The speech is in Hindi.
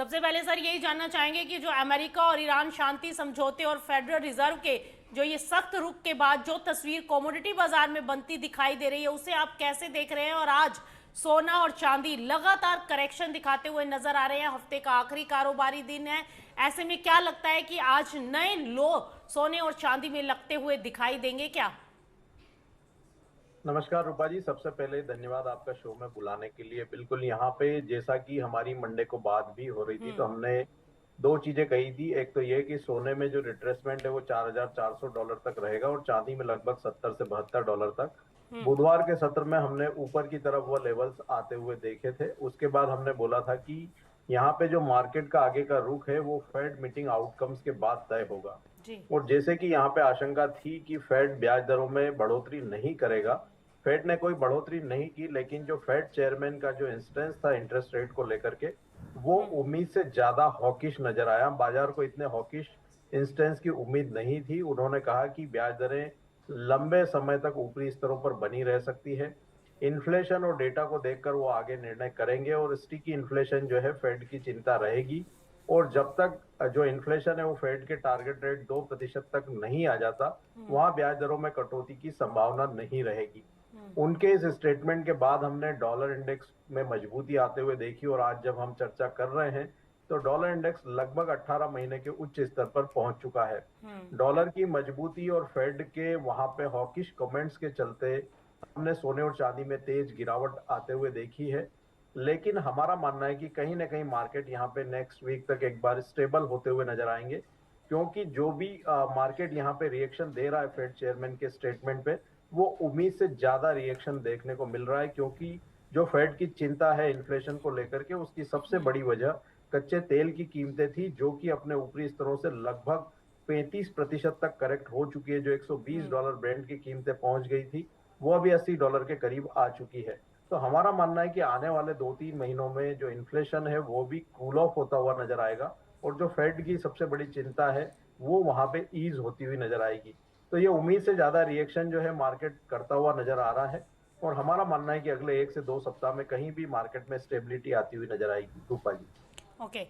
सबसे पहले सर यही जानना चाहेंगे कि जो अमेरिका और ईरान शांति समझौते और फेडरल रिजर्व के जो ये सख्त रुख के बाद जो तस्वीर कमोडिटी बाजार में बनती दिखाई दे रही है उसे आप कैसे देख रहे हैं। और आज सोना और चांदी लगातार करेक्शन दिखाते हुए नजर आ रहे हैं, हफ्ते का आखिरी कारोबारी दिन है, ऐसे में क्या लगता है कि आज नए लो सोने और चांदी में लगते हुए दिखाई देंगे क्या? नमस्कार रूपा जी, सबसे पहले धन्यवाद आपका शो में बुलाने के लिए। बिल्कुल, यहाँ पे जैसा कि हमारी मंडे को बात भी हो रही थी तो हमने दो चीजें कही थी। एक तो ये कि सोने में जो रिट्रेसमेंट है वो $4,400 तक रहेगा और चांदी में लगभग 70 से $72 तक। बुधवार के सत्र में हमने ऊपर की तरफ वो लेवल्स आते हुए देखे थे। उसके बाद हमने बोला था कि यहाँ पे जो मार्केट का आगे का रुख है वो फेड मीटिंग आउटकम्स के बाद तय होगा। जी। और जैसे कि यहाँ पे आशंका थी कि फेड ब्याज दरों में बढ़ोतरी नहीं करेगा, फेड ने कोई बढ़ोतरी नहीं की, लेकिन जो फेड चेयरमैन का जो इंस्टेंस था इंटरेस्ट रेट को लेकर के वो उम्मीद से ज्यादा हॉकिश नजर आया। बाजार को इतने हॉकिश इंस्टेंस की उम्मीद नहीं थी। उन्होंने कहा कि ब्याज दरें लंबे समय तक ऊपरी स्तरों पर बनी रह सकती है। इन्फ्लेशन और डेटा को देखकर वो आगे निर्णय करेंगे और स्टिकी इन्फ्लेशन जो है फेड की चिंता रहेगी। और जब तक जो इन्फ्लेशन है वो फेड के टारगेट रेट 2% तक नहीं आ जाता, वहां ब्याज दरों में कटौती की संभावना नहीं रहेगी। उनके इस स्टेटमेंट के बाद हमने डॉलर इंडेक्स में मजबूती आते हुए देखी और आज जब हम चर्चा कर रहे हैं तो डॉलर इंडेक्स लगभग 18 महीने के उच्च स्तर पर पहुंच चुका है। डॉलर की मजबूती और फेड के वहां पे हॉकिश कमेंट्स के चलते हमने सोने और चांदी में तेज गिरावट आते हुए देखी है। लेकिन हमारा मानना है कि कहीं ना कहीं मार्केट यहाँ पे नेक्स्ट वीक तक एक बार स्टेबल होते हुए नजर आएंगे, क्योंकि जो भी मार्केट यहाँ पे रिएक्शन दे रहा है फेड चेयरमैन के स्टेटमेंट पे, वो उम्मीद से ज्यादा रिएक्शन देखने को मिल रहा है। क्योंकि जो फेड की चिंता है इन्फ्लेशन को लेकर के, उसकी सबसे बड़ी वजह कच्चे तेल की कीमतें थी, जो कि अपने ऊपरी स्तरों से लगभग 35% तक करेक्ट हो चुकी है। जो $120 ब्रेंट की कीमतें पहुंच गई थी वो अभी $80 के करीब आ चुकी है। तो हमारा मानना है कि आने वाले 2-3 महीनों में जो इन्फ्लेशन है वो भी कूल ऑफ होता हुआ नजर आएगा और जो फेड की सबसे बड़ी चिंता है वो वहां पे ईज होती हुई नजर आएगी। तो ये उम्मीद से ज्यादा रिएक्शन जो है मार्केट करता हुआ नजर आ रहा है और हमारा मानना है कि अगले 1 से 2 सप्ताह में कहीं भी मार्केट में स्टेबिलिटी आती हुई नजर आएगी। रूपा जी। ओके।